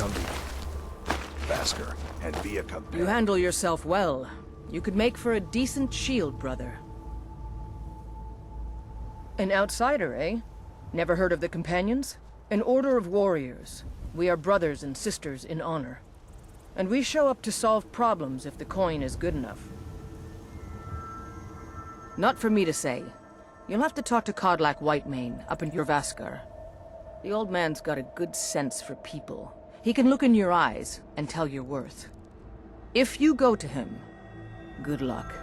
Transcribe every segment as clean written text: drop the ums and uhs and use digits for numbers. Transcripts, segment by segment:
come to Vasker and be a You companion. handle yourself well. You could make for a decent shield, brother. An outsider, eh? Never heard of the Companions? An order of warriors. We are brothers and sisters in honor. And we show up to solve problems if the coin is good enough. Not for me to say. You'll have to talk to Codlac Whitemane up in your Vaskar. The old man's got a good sense for people. He can look in your eyes and tell your worth. If you go to him, good luck.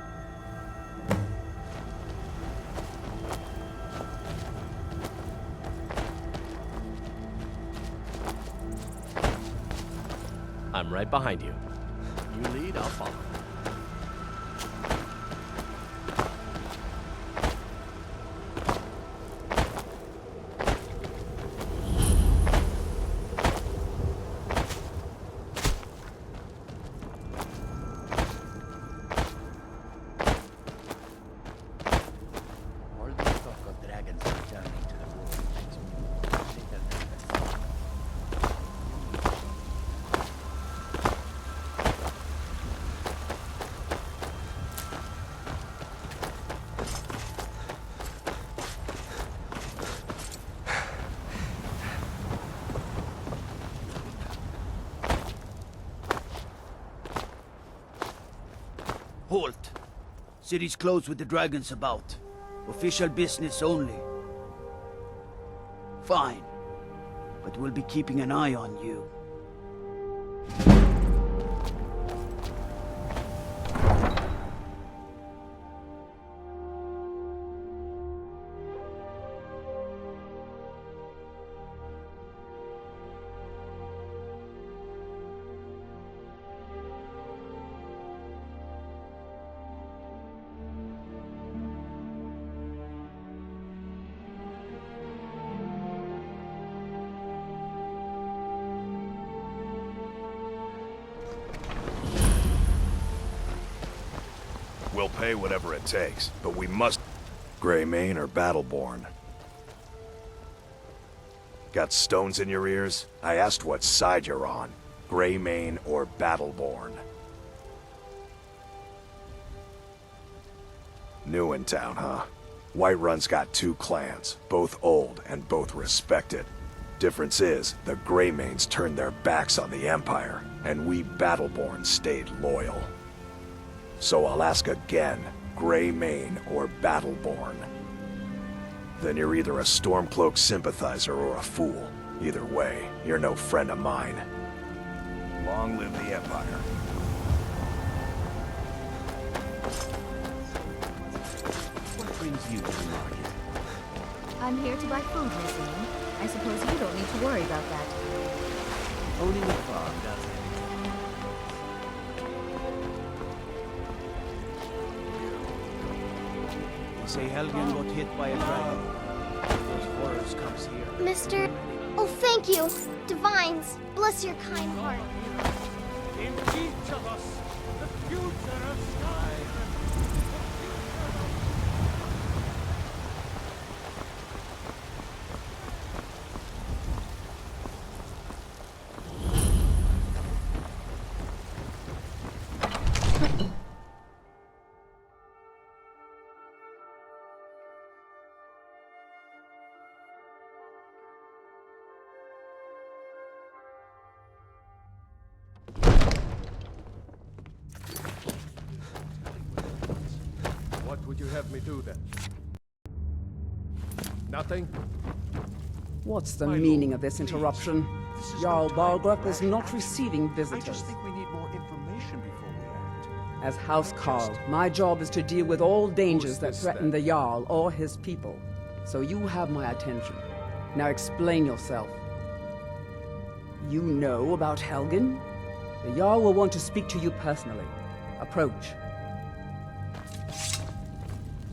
I'm right behind you. You lead, I'll follow. All the talk of dragons returning to the world makes me a little nervous. Halt! City's closed with the dragons about. Official business only. Fine. But we'll be keeping an eye on you. We'll pay whatever it takes, but we must... Greymane or Battleborn? Got stones in your ears? I asked what side you're on. Greymane or Battleborn? New in town, huh? Whiterun's got two clans, both old and both respected. Difference is, the Greymanes turned their backs on the Empire, and we Battleborn stayed loyal. So I'll ask again, Greymane or Battleborn? Then you're either a Stormcloak sympathizer or a fool. Either way, you're no friend of mine. Long live the Empire. What brings you to the market? I'm here to buy food, Miss Dean. I suppose you don't need to worry about that. Owning a farm does it. They say Helgen got hit by a dragon. Those horrors comes here. Mister... Oh, thank you. Divines, bless your kind heart. In each of us, the future of Skyrim. What would you have me do then? Nothing? What's the meaning of this interruption? Jarl Balgrup is not receiving I visitors. just think we need more information before we act. As Housecarl, my job is to deal with all dangers that this, threaten the then? Jarl or his people. So you have my attention. Now explain yourself. You know about Helgen? The Jarl will want to speak to you personally. Approach.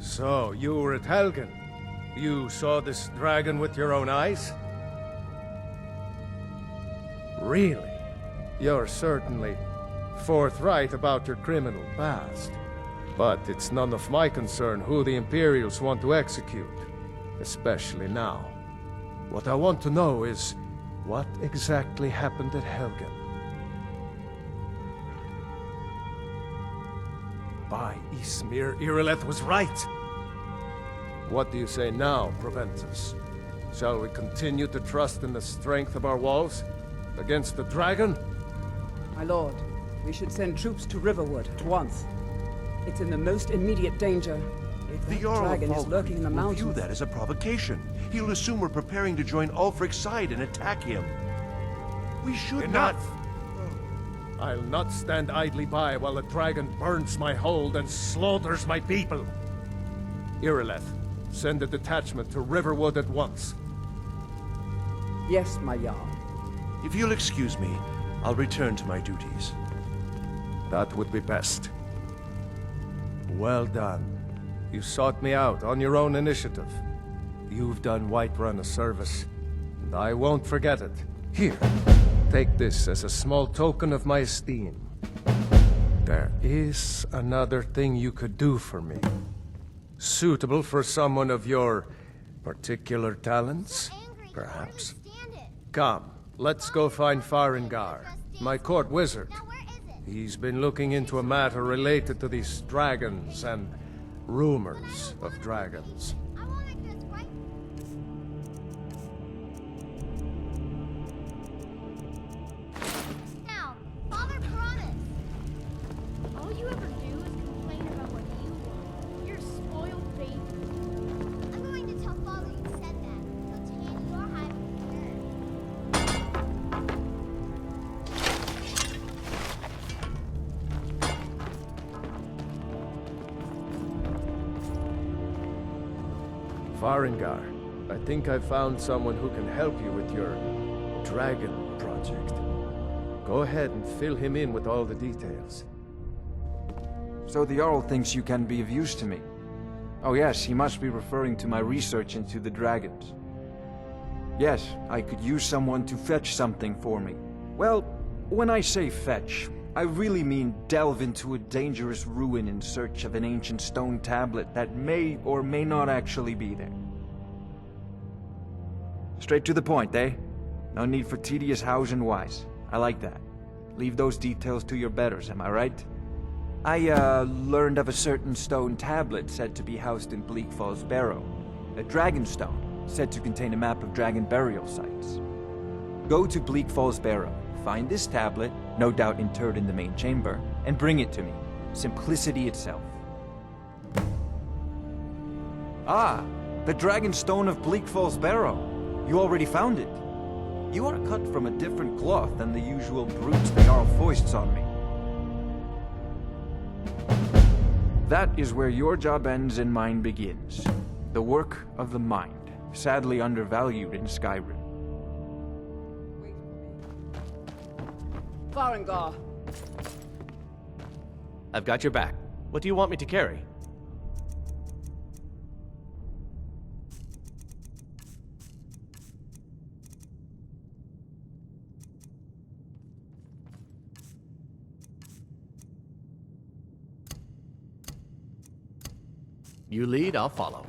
So, you were at Helgen. You saw this dragon with your own eyes? Really? You're certainly forthright about your criminal past. But it's none of my concern who the Imperials want to execute. Especially now. What I want to know is, What exactly happened at Helgen? By Ysmir, Irileth was right! What do you say now, Proventus? Shall we continue to trust in the strength of our walls? Against the dragon? My lord, we should send troops to Riverwood at once. It's in the most immediate danger. If The that Jarl of dragon is lurking in the Falkreath will view mountains... that as a provocation. He'll assume we're preparing to join Ulfric's side and attack him. We should Enough! not... I'll not stand idly by while the dragon burns my hold and slaughters my people. Irileth, send a detachment to Riverwood at once. Yes, my Jarl. If you'll excuse me, I'll return to my duties. That would be best. Well done. You sought me out on your own initiative. You've done Whiterun a service, and I won't forget it. Here, take this as a small token of my esteem. There is another thing you could do for me. Suitable for someone of your particular talents, perhaps. Come, let's go find Farengar, my court wizard. He's been looking into a matter related to these dragons and rumors of dragons. Now, Father promised. All you ever do is complain about what you want. You're a spoiled baby. I'm going to tell Father you said that. So Tanny, you're having a Farengar, I think I've found someone who can help you with your dragon project. Go ahead and fill him in with all the details. So the Jarl thinks you can be of use to me. Oh yes, he must be referring to my research into the dragons. Yes, I could use someone to fetch something for me. Well, when I say fetch, I really mean delve into a dangerous ruin in search of an ancient stone tablet that may or may not actually be there. Straight to the point, eh? No need for tedious hows and whys. I like that. Leave those details to your betters, am I right? I, learned of a certain stone tablet said to be housed in Bleak Falls Barrow. A dragon stone, said to contain a map of dragon burial sites. Go to Bleak Falls Barrow, find this tablet, no doubt interred in the main chamber, and bring it to me. Simplicity itself. Ah, the dragon stone of Bleak Falls Barrow. You already found it. You are cut from a different cloth than the usual brutes the Jarl foists on me. That is where your job ends and mine begins. The work of the mind, sadly undervalued in Skyrim. Farengar, I've got your back. What do you want me to carry? You lead, I'll follow.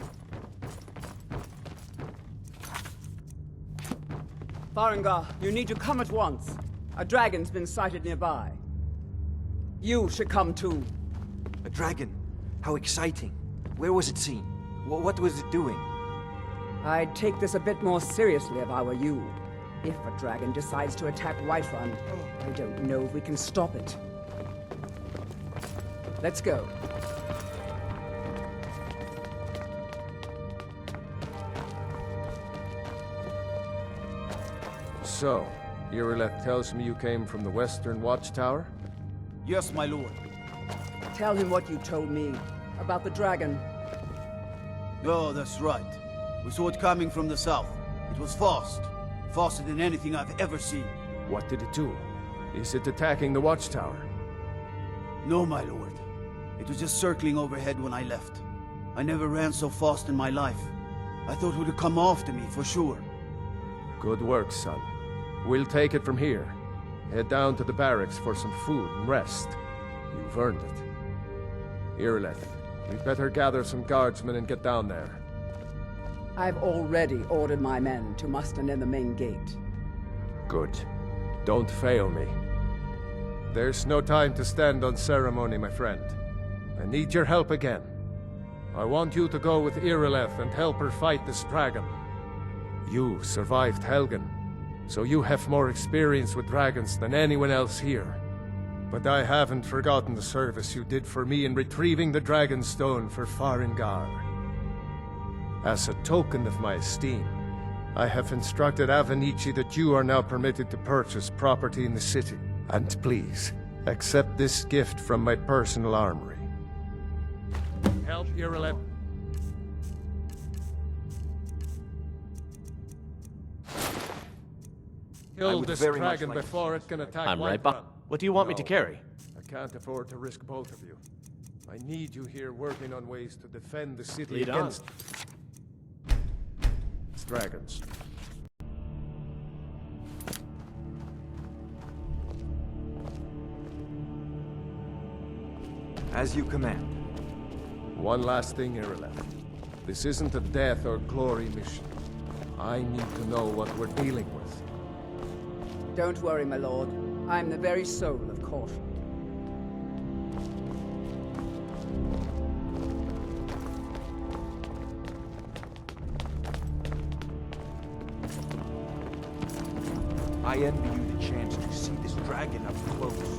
Farengar, you need to come at once. A dragon's been sighted nearby. You should come too. A dragon? How exciting. Where was it seen? What was it doing? I'd take this a bit more seriously if I were you. If a dragon decides to attack Whiterun, I don't know if we can stop it. Let's go. So, Irileth tells me you came from the Western Watchtower? Yes, my lord. Tell him what you told me about the dragon. Oh, that's right. We saw it coming from the south. It was fast. Faster than anything I've ever seen. What did it do? Is it attacking the Watchtower? No, my lord. It was just circling overhead when I left. I never ran so fast in my life. I thought it would come after me, for sure. Good work, son. We'll take it from here. Head down to the barracks for some food and rest. You've earned it. Irileth, we'd better gather some guardsmen and get down there. I've already ordered my men to muster near the main gate. Good. Don't fail me. There's no time to stand on ceremony, my friend. I need your help again. I want you to go with Irileth and help her fight this dragon. You survived Helgen, so you have more experience with dragons than anyone else here. But I haven't forgotten the service you did for me in retrieving the Dragon Stone for Farengar. As a token of my esteem, I have instructed Avenici that you are now permitted to purchase property in the city. And please, accept this gift from my personal armory. Help Irileth. Kill this dragon before it can attack I'm right Whiterun. behind. What do you want me to No, carry? I can't afford to risk both of you. I need you here working on ways to defend the city Lead on. against dragons. As you command. One last thing, Irileth. This isn't a death or glory mission. I need to know what we're dealing with. Don't worry, my lord. I'm the very soul of caution. I envy you the chance to see this dragon up close.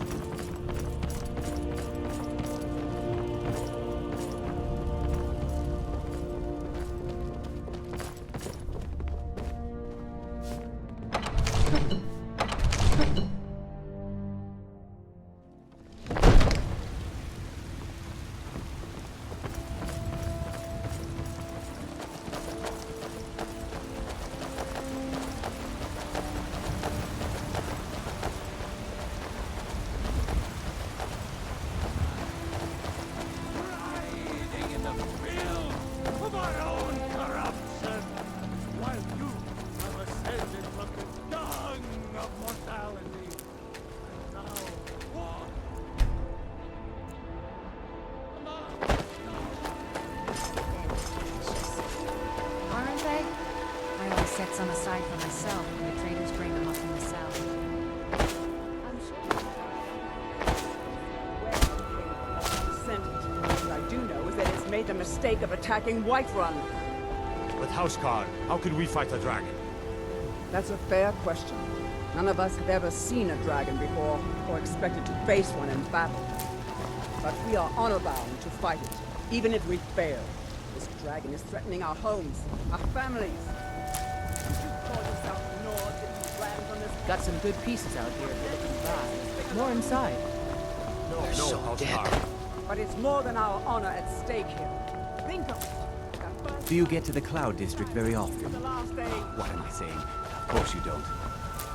Aren't they? I always set some aside for myself when the traders bring them up from the south. I'm Sent it. What I do know is that it's made the mistake of attacking Whiterun. With Houseguard, how could we fight a dragon? That's a fair question. None of us have ever seen a dragon before, or expected to face one in battle. But we are honor-bound to fight it, even if we fail. This dragon is threatening our homes, our families. You call yourself Nords and you ran from this... Got some good pieces out here if you're looking back. More inside. No, Houseguard. But it's more than our honor at stake here. Think of it. That first Do you get to the Cloud District very is often? the last day. What am I saying? Of course you don't.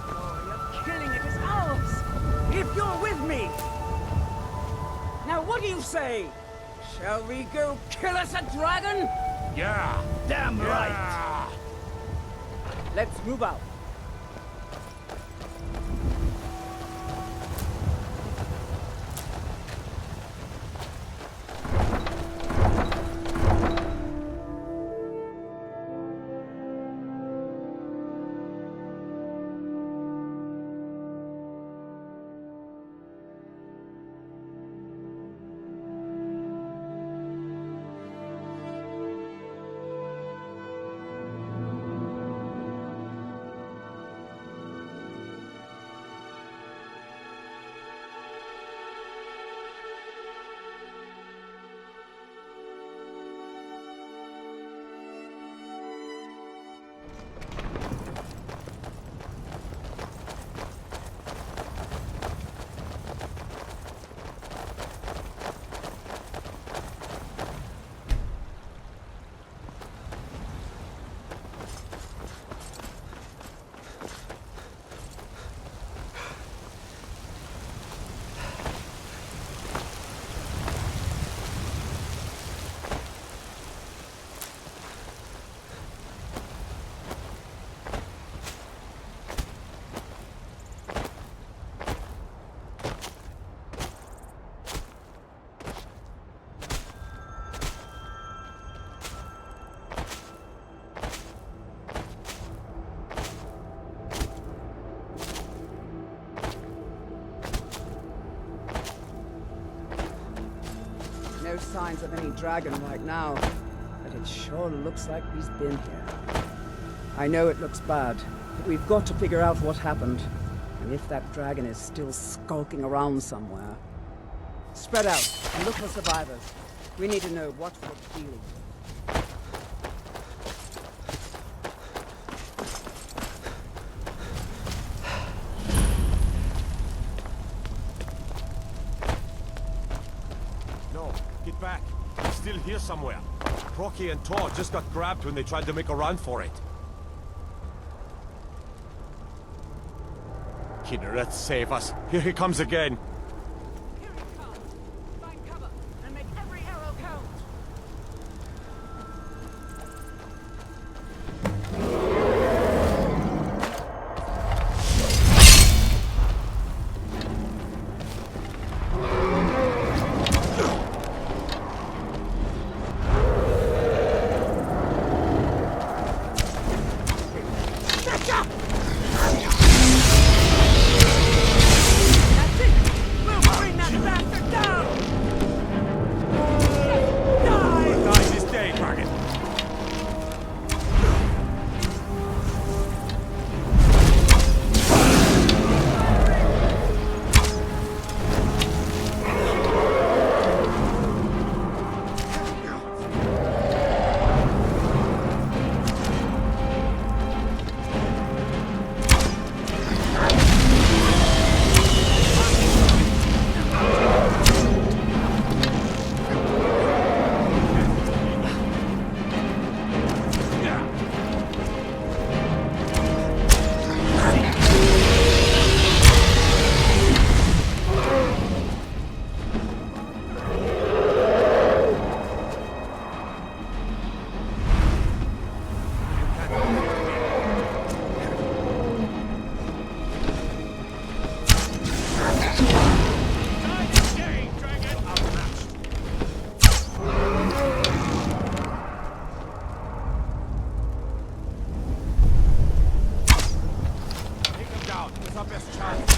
Glory of killing it is ours, if you're with me. Now what do you say? Shall we go kill us a dragon? Yeah! Damn right. Yeah. Let's move out. signs of any dragon right now, but it sure looks like he's been here. I know it looks bad, but we've got to figure out what happened, and if that dragon is still skulking around somewhere. Spread out and look for survivors. We need to know what we're dealing with. No, get back. He's still here somewhere. Crocky and Tor just got grabbed when they tried to make a run for it. Kinneret, save us. Here he comes again. Here he comes! Find cover and make every arrow count! Nice, he's dead, dragon. Take him down. It's our best chance.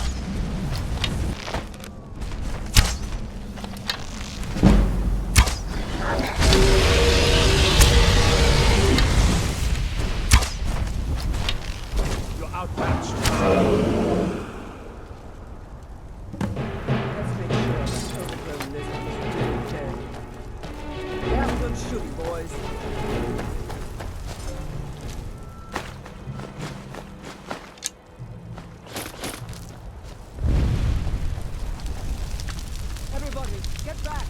You're outmatched. Let's make sure that overgrown lizard is dead. Damn good shooting, boys. Everybody, get back!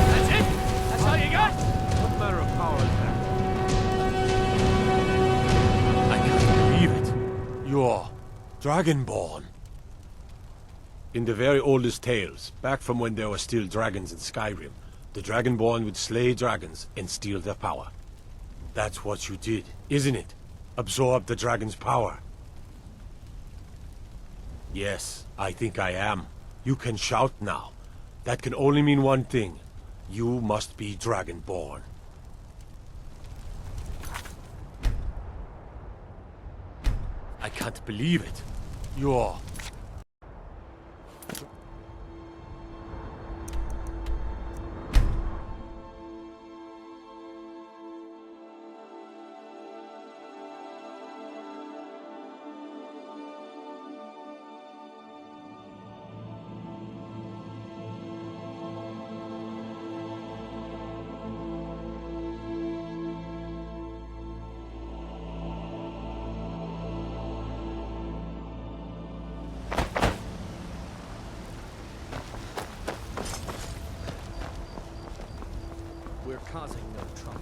That's it? That's all you got? What manner of power is that? I can't believe it. You're Dragonborn. In the very oldest tales, back from when there were still dragons in Skyrim, the Dragonborn would slay dragons and steal their power. That's what you did, isn't it? Absorb the dragon's power. Yes, I think I am. You can shout now. That can only mean one thing. You must be Dragonborn. I can't believe it. You're... We're causing no trouble.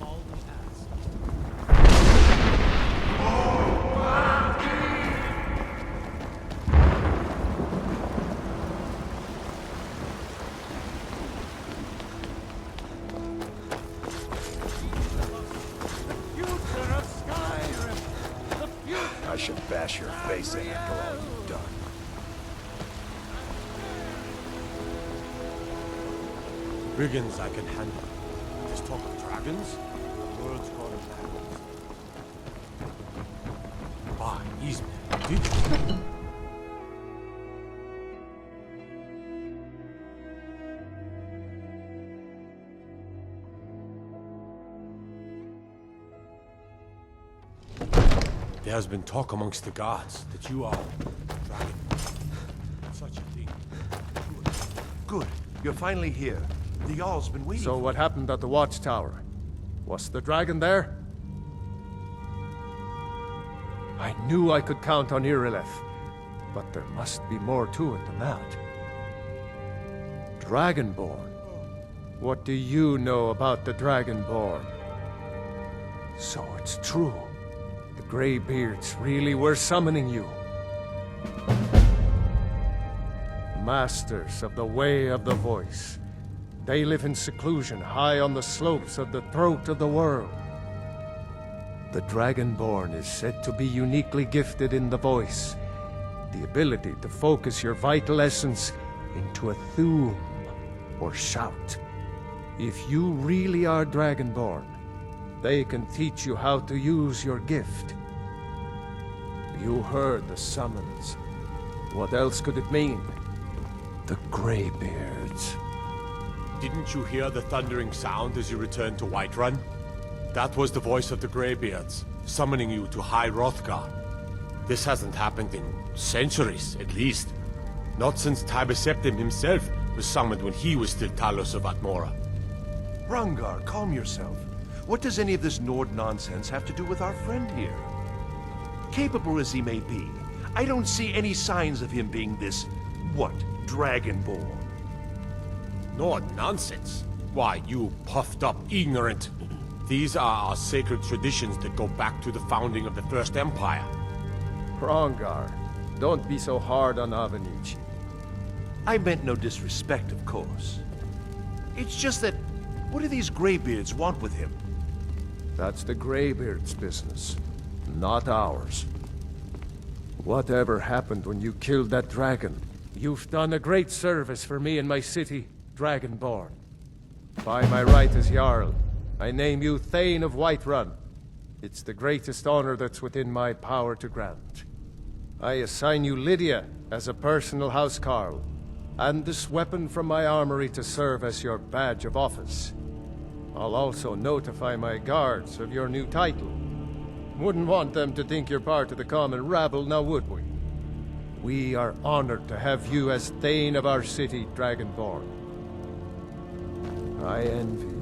All we ask. Future of Skyrim! should bash your face in after all you've done. Brigands I can handle. This talk of dragons? The world's gone backwards. Why, these men did it. There has been talk amongst the gods that you are dragon. Such a thing. Good. You're finally here. The Jarl's been waiting. So what happened at the watchtower? Was the dragon there? I knew I could count on Irileth, but there must be more to it than that. Dragonborn? What do you know about the Dragonborn? So it's true. The Greybeards really were summoning you. Masters of the Way of the Voice. They live in seclusion high on the slopes of the throat of the world. The Dragonborn is said to be uniquely gifted in the voice, the ability to focus your vital essence into a thume or shout. If you really are Dragonborn, they can teach you how to use your gift. You heard the summons. What else could it mean? The Greybeards. Didn't you hear the thundering sound as you returned to Whiterun? That was the voice of the Greybeards, summoning you to High Hrothgar. This hasn't happened in centuries, at least. Not since Tibeseptim himself was summoned when he was still Talos of Atmora. Hrongar, calm yourself. What does any of this Nord nonsense have to do with our friend here? Capable as he may be, I don't see any signs of him being this, what, Dragonborn? Nord nonsense? Why, you puffed up ignorant. These are our sacred traditions that go back to the founding of the First Empire. Hrongar, don't be so hard on Avenici. I meant no disrespect, of course. It's just that, what do these Greybeards want with him? That's the Greybeards' business, not ours. Whatever happened when you killed that dragon, you've done a great service for me and my city, Dragonborn. By my right as Jarl, I name you Thane of Whiterun. It's the greatest honor that's within my power to grant. I assign you Lydia as a personal housecarl, and this weapon from my armory to serve as your badge of office. I'll also notify my guards of your new title. Wouldn't want them to think you're part of the common rabble, now would we? We are honored to have you as Thane of our city, Dragonborn. I envy